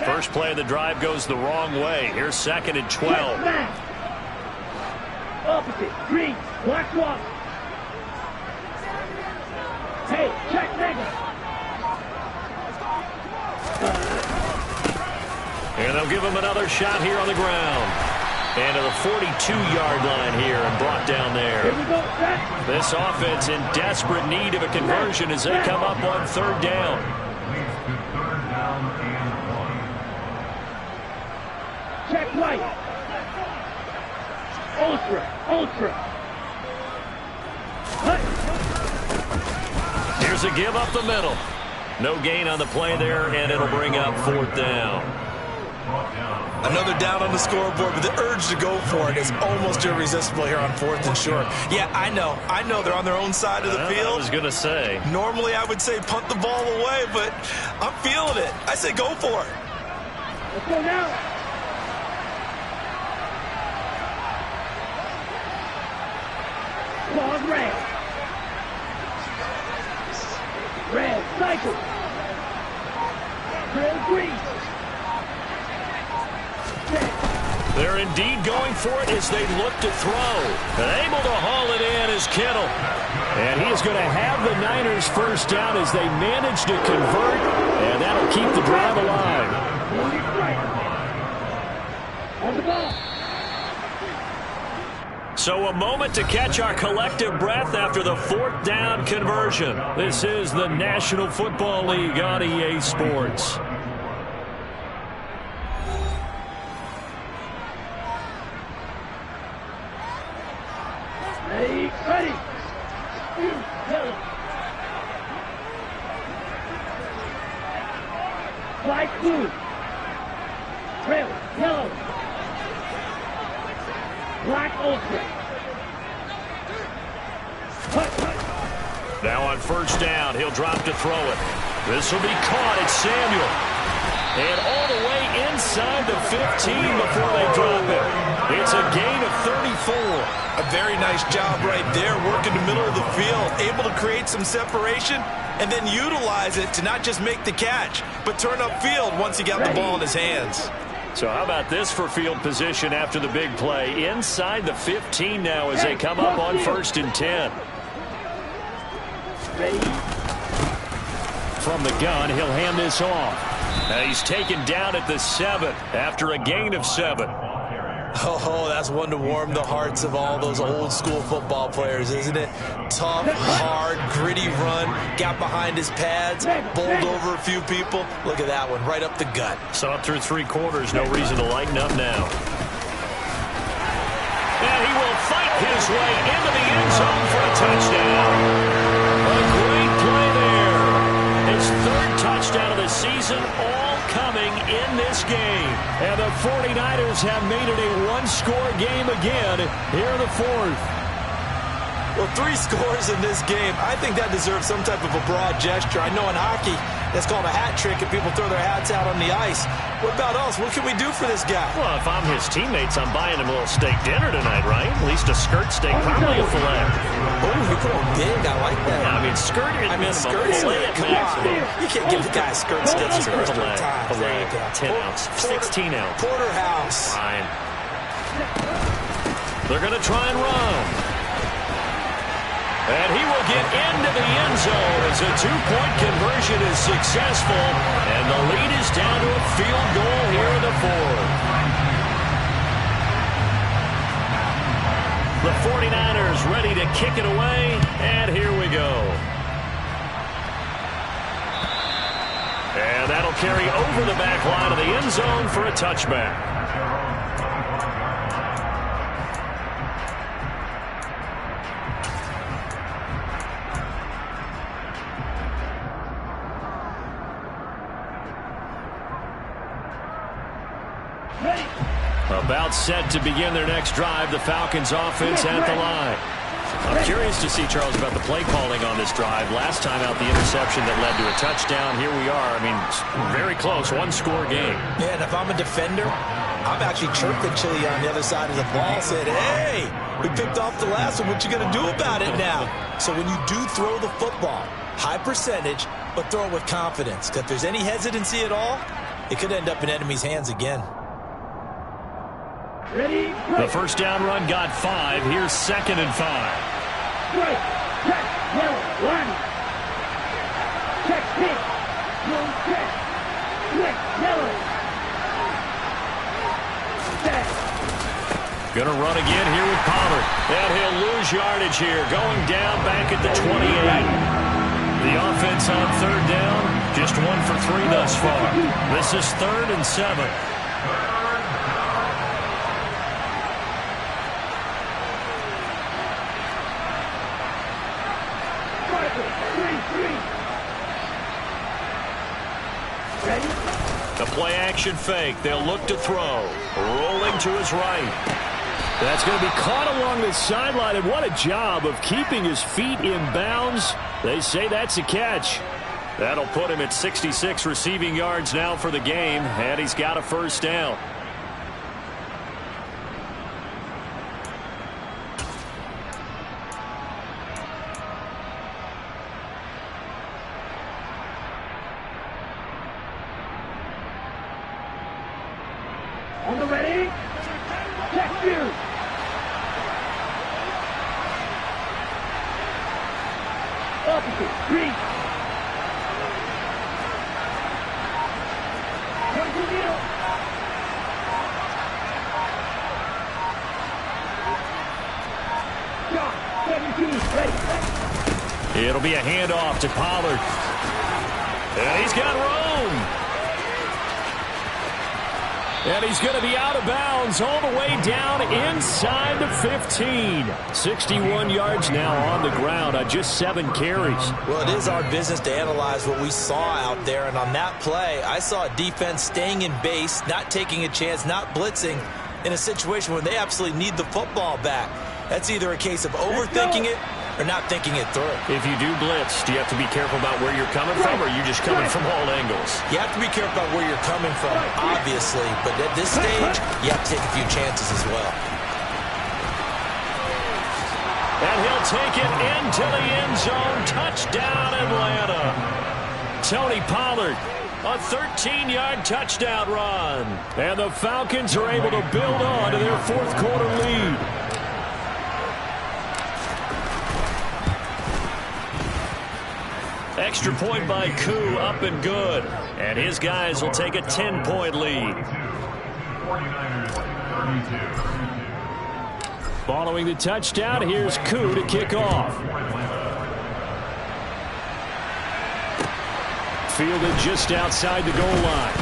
First play of the drive goes the wrong way. Here's 2nd and 12. Opposite. Green. Black one. Hey, check nigga. And they'll give him another shot here on the ground. And to the 42-yard line here and brought down there. Here we go, set. This offense in desperate need of a conversion as they come up on 3rd down. Check right. Ultra. Here's a give up the middle. No gain on the play there, and it'll bring up 4th down. Another down on the scoreboard, but the urge to go for it is almost irresistible here on 4th and short. Yeah, I know they're on their own side of the field. I was going to say. Normally I would say punt the ball away, but I'm feeling it. I say go for it. Let's go now. Ball red. Red, cycle. Trail green. They're indeed going for it as they look to throw. And able to haul it in is Kittle. And he is going to have the Niners first down as they manage to convert. And that'll keep the drive alive. On the ball. So a moment to catch our collective breath after the 4th down conversion. This is the National Football League on EA Sports. Ready. Flag blue. Trail yellow. Black ultra. Now on 1st down, he'll drop to throw it. This will be caught. It's Samuel. And all the way inside the 15 before they drop it. It's a gain of 34. A very nice job right there, working the middle of the field, able to create some separation, and then utilize it to not just make the catch, but turn upfield once he got the ball in his hands. So how about this for field position after the big play? Inside the 15 now as they come up on 1st and 10. From the gun, he'll hand this off. He's taken down at the 7 after a gain of 7. Oh, that's one to warm the hearts of all those old school football players, isn't it? Tough, hard, gritty run, got behind his pads, bowled over a few people. Look at that one, right up the gut. Saw it through 3 quarters, no reason to lighten up now. And he will fight his way into the end zone for a touchdown. A great play there. His 3rd touchdown of the season, all coming in this game. And the 49ers have made it a one-score game again here in the 4th. Well, 3 scores in this game. I think that deserves some type of a broad gesture. I know in hockey, that's called a hat trick and people throw their hats out on the ice. What about us? What can we do for this guy? Well, if I'm his teammates, I'm buying him a little steak dinner tonight, right? At least a skirt steak, probably a filet. Oh, you put on big. I like that. Yeah, I mean, skirt at minimum, skirt filet at maximum. You can't give the guy a skirt steak. Filet, 10 ounce, 16 ounce. Porterhouse. Fine. They're going to try and run. And he will get into the end zone as a 2-point conversion is successful. And the lead is down to a field goal here in the 4th. The 49ers is ready to kick it away, and here we go. And that'll carry over the back line of the end zone for a touchback. About set to begin their next drive, the Falcons offense at the line. I'm curious to see, Charles, about the play calling on this drive. Last time out, the interception that led to a touchdown. Here we are. I mean, very close, one-score game. Yeah, and if I'm a defender, I'm actually chirping Chili on the other side of the ball, saying, hey, we picked off the last one. What you going to do about it now? So when you do throw the football, high percentage, but throw it with confidence. Because if there's any hesitancy at all, it could end up in enemy's hands again. The first down run got 5. Here's 2nd and 5. Strike. Check. Yellow. One. Check. Pick. One. Check. Quick. Yellow. Set. Gonna run again here with Pollard. And he'll lose yardage here. Going down back at the 28. The offense on 3rd down. Just 1 for 3 thus far. This is 3rd and 7. The play-action fake. They'll look to throw. Rolling to his right. That's going to be caught along the sideline, and what a job of keeping his feet in bounds. They say that's a catch. That'll put him at 66 receiving yards now for the game, and he's got a first down. On the ready. Check you. Opposite. 3. Point to middle. Shot. 17. Ready. It'll be a handoff to Pollard. And he's got room. And he's going to be out of bounds all the way down inside the 15. 61 yards now on the ground on just 7 carries. Well, it is our business to analyze what we saw out there. And on that play, I saw a defense staying in base, not taking a chance, not blitzing in a situation where they absolutely need the football back. That's either a case of overthinking it or not thinking it through. If you do blitz, do you have to be careful about where you're coming from, or are you just coming from all angles? You have to be careful about where you're coming from, obviously. But at this stage, you have to take a few chances as well. And he'll take it into the end zone. Touchdown, Atlanta. Tony Pollard, a 13-yard touchdown run. And the Falcons are able to build on to their 4th quarter lead. Extra point by Koo, up and good. And his guys will take a 10-point lead. 49ers 32. Following the touchdown, here's Koo to kick off. Fielded just outside the goal line.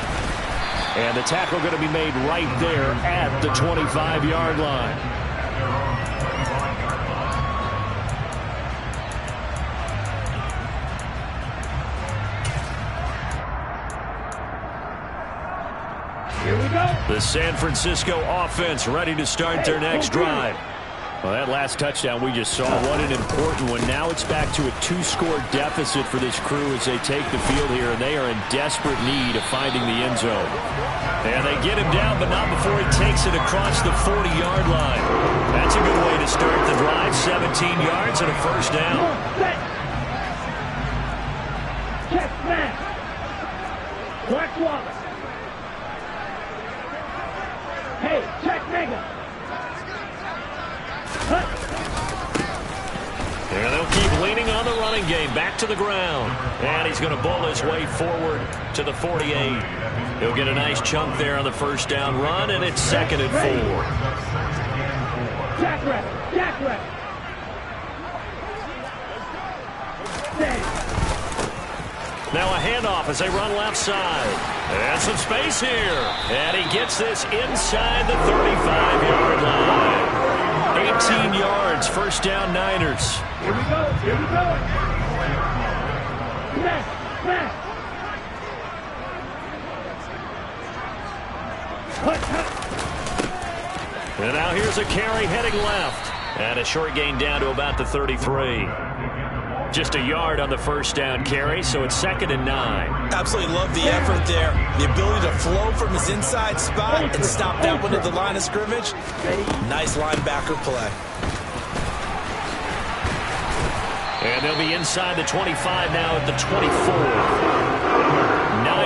And the tackle going to be made right there at the 25-yard line. Here we go. The San Francisco offense ready to start their next drive. Well, that last touchdown we just saw, what an important one. Now it's back to a 2-score deficit for this crew as they take the field here, and they are in desperate need of finding the end zone. And they get him down, but not before he takes it across the 40-yard line. That's a good way to start the drive. 17 yards and a first down. Set. Check smash. Black Wallace. Hey, check mega. And they'll keep leaning on the running game. Back to the ground. And he's going to bull his way forward to the 48. He'll get a nice chunk there on the first down run, and it's 2nd and 4. Jack rep. Jack rep. now a handoff as they run left side. And some space here. And he gets this inside the 35-yard line. 18 yards, first down Niners. Here we go. Here we go. Smash. Smash. And now here's a carry heading left. And a short gain down to about the 33. Just a yard on the first down carry, so it's 2nd and 9. Absolutely love the effort there. The ability to flow from his inside spot and stop that one at the line of scrimmage. Nice linebacker play. And they'll be inside the 25 now at the 24.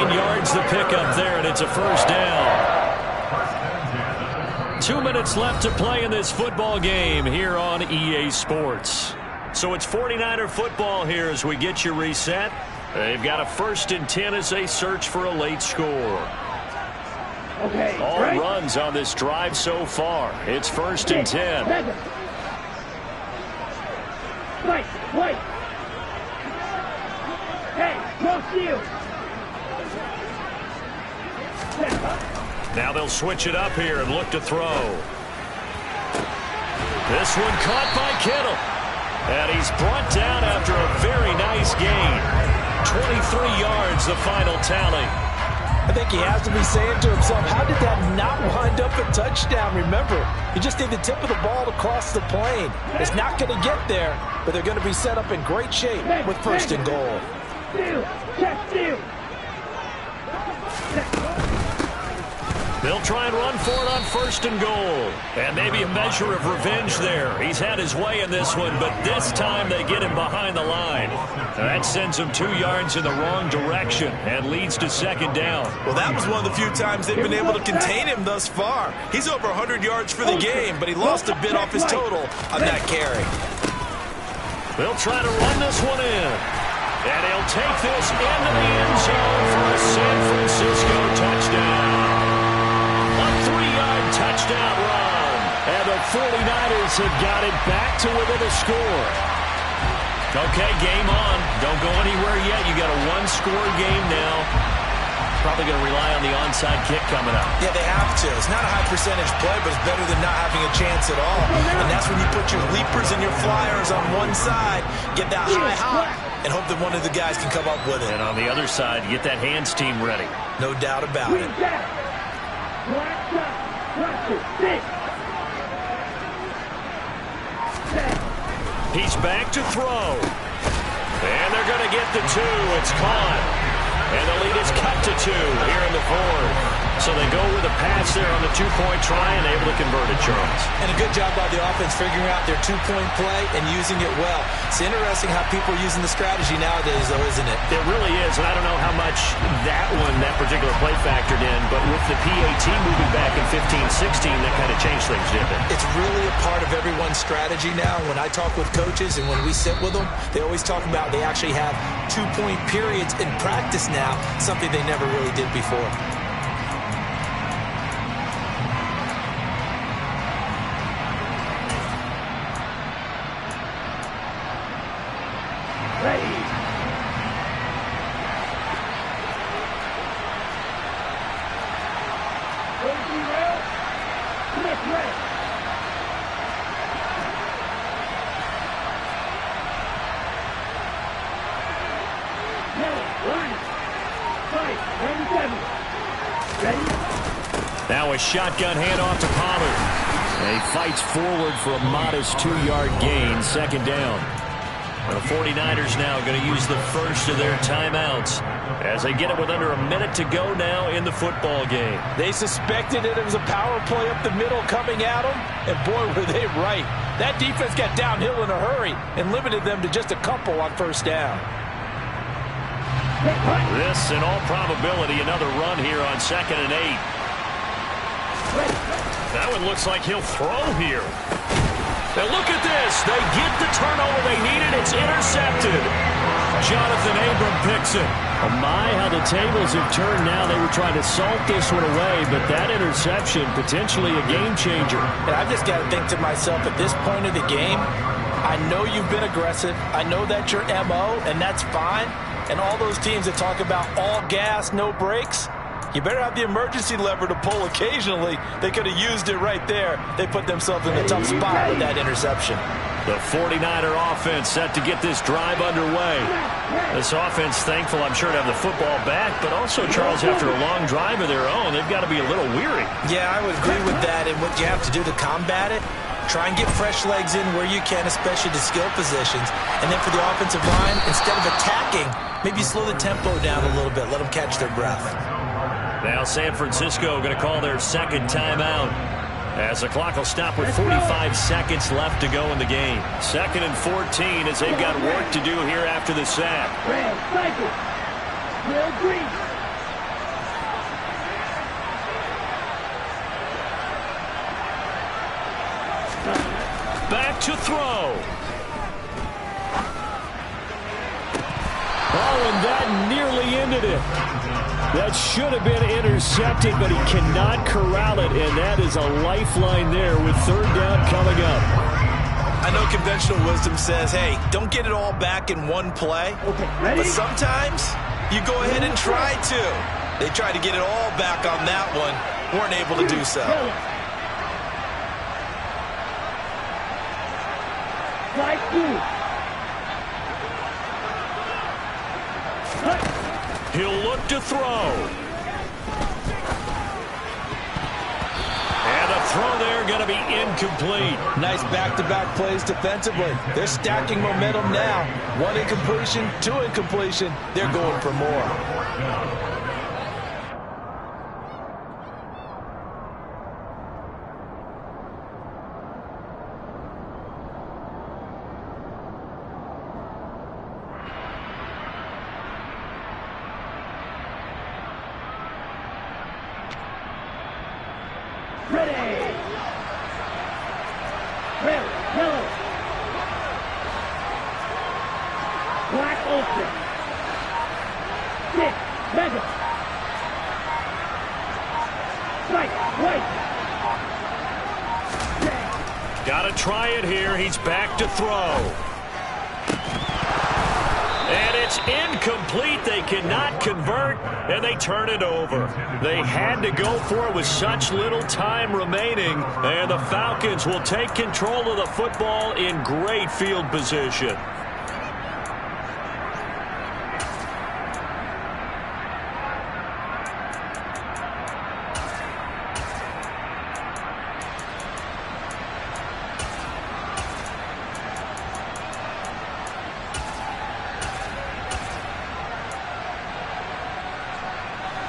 9 yards the pickup there, and it's a first down. 2 minutes left to play in this football game here on EA Sports. So it's 49er football here as we get you reset. They've got a 1st and 10 as they search for a late score. Okay. All right. runs on this drive so far. It's 1st and 10. Wait, wait. Hey, close to you. Now they'll switch it up here and look to throw. This one caught by Kittle. And he's brought down after a very nice gain. 23 yards, the final tally. I think he has to be saying to himself, how did that not wind up a touchdown? Remember, he just need the tip of the ball to cross the plane. It's not going to get there, but they're going to be set up in great shape with 1st and goal. Check steal. They'll try and run for it on 1st and goal. And maybe a measure of revenge there. He's had his way in this one, but this time they get him behind the line. That sends him 2 yards in the wrong direction and leads to 2nd down. Well, that was one of the few times they've been able to contain him thus far. He's over 100 yards for the game, but he lost a bit off his total on that carry. They'll try to run this one in. And he'll take this into the end zone for a San Francisco touchdown. Touchdown run. And the 49ers have got it back to within a score. Okay, game on. Don't go anywhere yet. You got a one-score game now. Probably going to rely on the onside kick coming up. Yeah, they have to. It's not a high percentage play, but it's better than not having a chance at all. And that's when you put your leapers and your flyers on one side, get that high hop, and hope that one of the guys can come up with it. And on the other side, get that hands team ready. No doubt about it. He's back to throw. And they're going to get the 2. It's caught. And the lead is cut to 2 here in the 4th. So they go with a pass there on the 2-point try and able to convert it, Charles. And a good job by the offense figuring out their 2-point play and using it well. It's interesting how people are using the strategy nowadays, though, isn't it? It really is, and I don't know how much that particular play factored in, but with the PAT moving back in 15-16, that kind of changed things, didn't it? It's really a part of everyone's strategy now. When I talk with coaches and when we sit with them, they always talk about they actually have 2-point periods in practice now, something they never really did before. Now a shotgun handoff to Pollard. And he fights forward for a modest 2-yard gain, 2nd down. The 49ers now going to use the first of their timeouts as they get it with under a minute to go now in the football game. They suspected it was a power play up the middle coming at them, and boy, were they right. That defense got downhill in a hurry and limited them to just a couple on 1st down. This, in all probability, another run here on 2nd and 8. That one looks like he'll throw here. Now look at this. They get the turnover they needed. It's intercepted. Jonathan Abram picks it. Oh my, how the tables have turned now. They were trying to salt this one away, but that interception, potentially a game changer. And I've just got to think to myself, at this point of the game, I know you've been aggressive. I know that's your MO, and that's fine. And all those teams that talk about all gas, no brakes, you better have the emergency lever to pull occasionally. They could have used it right there. They put themselves in a tough spot with that interception. The 49er offense set to get this drive underway. This offense, thankful, I'm sure, to have the football back, but also, Charles, after a long drive of their own, they've got to be a little weary. Yeah, I would agree with that. And what you have to do to combat it, try and get fresh legs in where you can, especially the skill positions. And then for the offensive line, instead of attacking, maybe slow the tempo down a little bit. Let them catch their breath. Now San Francisco going to call their second timeout, as the clock will stop with 45 seconds left to go in the game. 2nd and 14 as they've got work to do here after the sack. Red, cycle. Real green. Back to throw. Oh, and that nearly ended it. That should have been intercepted, but he cannot corral it, and that is a lifeline there with 3rd down coming up. I know conventional wisdom says, hey, don't get it all back in one play. Okay, ready? But sometimes you go ahead and try to. They tried to get it all back on that one. Weren't able to do so. Slide 2. He'll look to throw. And a throw there going to be incomplete. Nice back-to-back plays defensively. They're stacking momentum now. 1 incompletion, 2 incompletion. They're going for more. Ready. Red, yellow. Black ultra. 6, mega. White, white. Got to try it here. He's back to throw. And it's incomplete. They cannot convert, and they turn it over. They had to go for it with such little time remaining, and the Falcons will take control of the football in great field position.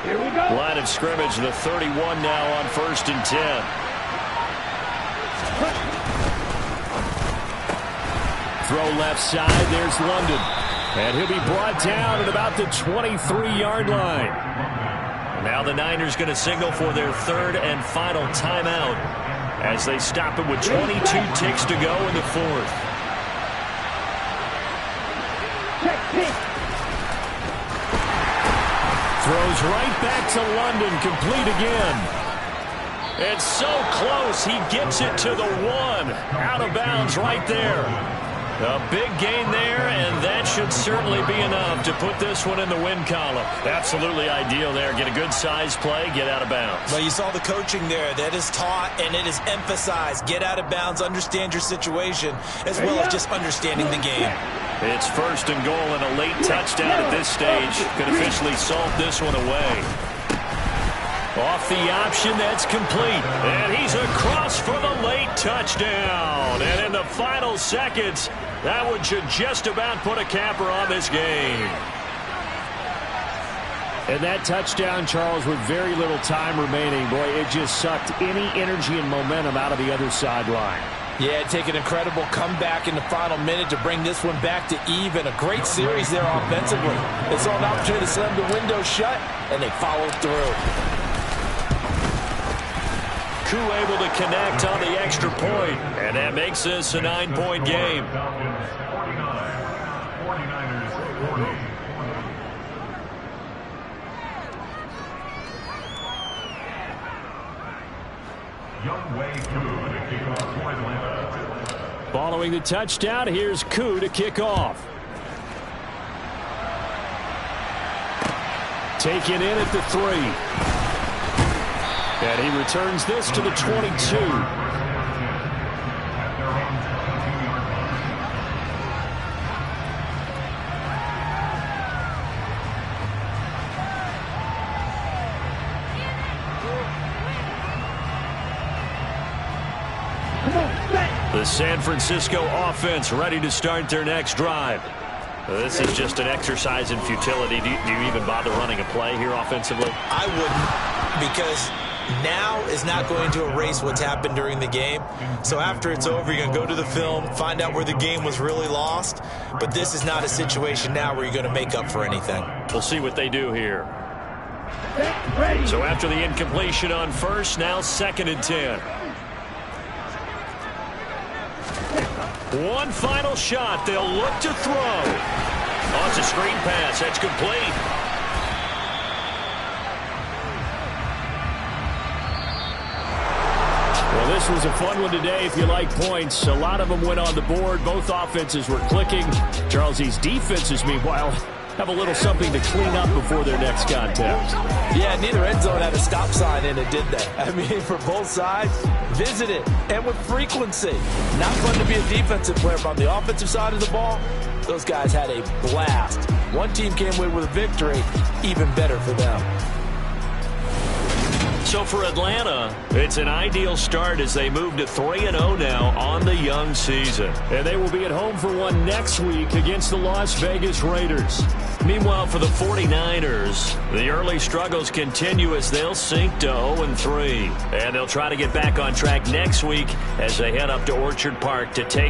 Here we go. Line of scrimmage, the 31 now on 1st and 10. Throw left side. There's London. And he'll be brought down at about the 23-yard line. Now the Niners going to signal for their 3rd and final timeout as they stop it with 22 ticks to go in the 4th. Check, pick. Throws right back to London, complete again. It's so close, he gets it to the 1. Out of bounds right there. A big gain there, and that should certainly be enough to put this one in the win column. Absolutely ideal there. Get a good size play, get out of bounds. Well, you saw the coaching there. That is taught and it is emphasized. Get out of bounds, understand your situation, as well as just understanding the game. It's 1st and goal, and a late touchdown at this stage could officially salt this one away. Off the option, that's complete. And he's across for the late touchdown. And in the final seconds, that one should just about put a capper on this game. And that touchdown, Charles, with very little time remaining, boy, it just sucked any energy and momentum out of the other sideline. Yeah, take an incredible comeback in the final minute to bring this one back to even. A great series there offensively. They saw an opportunity to slam the window shut, and they followed through. Koo able to connect on the extra point, and that makes this a 9-point game. 49ers 40. Following the touchdown, here's Koo to kick off. Taken in at the 3. And he returns this to the 22. The San Francisco offense ready to start their next drive. This is just an exercise in futility. Do you even bother running a play here offensively? I wouldn't, because now is not going to erase what's happened during the game. So after it's over, you're going to go to the film, find out where the game was really lost. But this is not a situation now where you're going to make up for anything. We'll see what they do here. So after the incompletion on first, now 2nd and 10. One final shot. They'll look to throw. Oh, it's a screen pass. That's complete. Well, this was a fun one today if you like points. A lot of them went on the board. Both offenses were clicking. Charles, these defenses, meanwhile, have a little something to clean up before their next contest. Yeah, neither end zone had a stop sign in it, did they? I mean, for both sides, visit it, and with frequency. Not fun to be a defensive player, but on the offensive side of the ball, those guys had a blast. One team came away with a victory, even better for them. So for Atlanta, it's an ideal start as they move to 3-0 now on the young season. And they will be at home for one next week against the Las Vegas Raiders. Meanwhile, for the 49ers, the early struggles continue as they'll sink to 0-3. And they'll try to get back on track next week as they head up to Orchard Park to take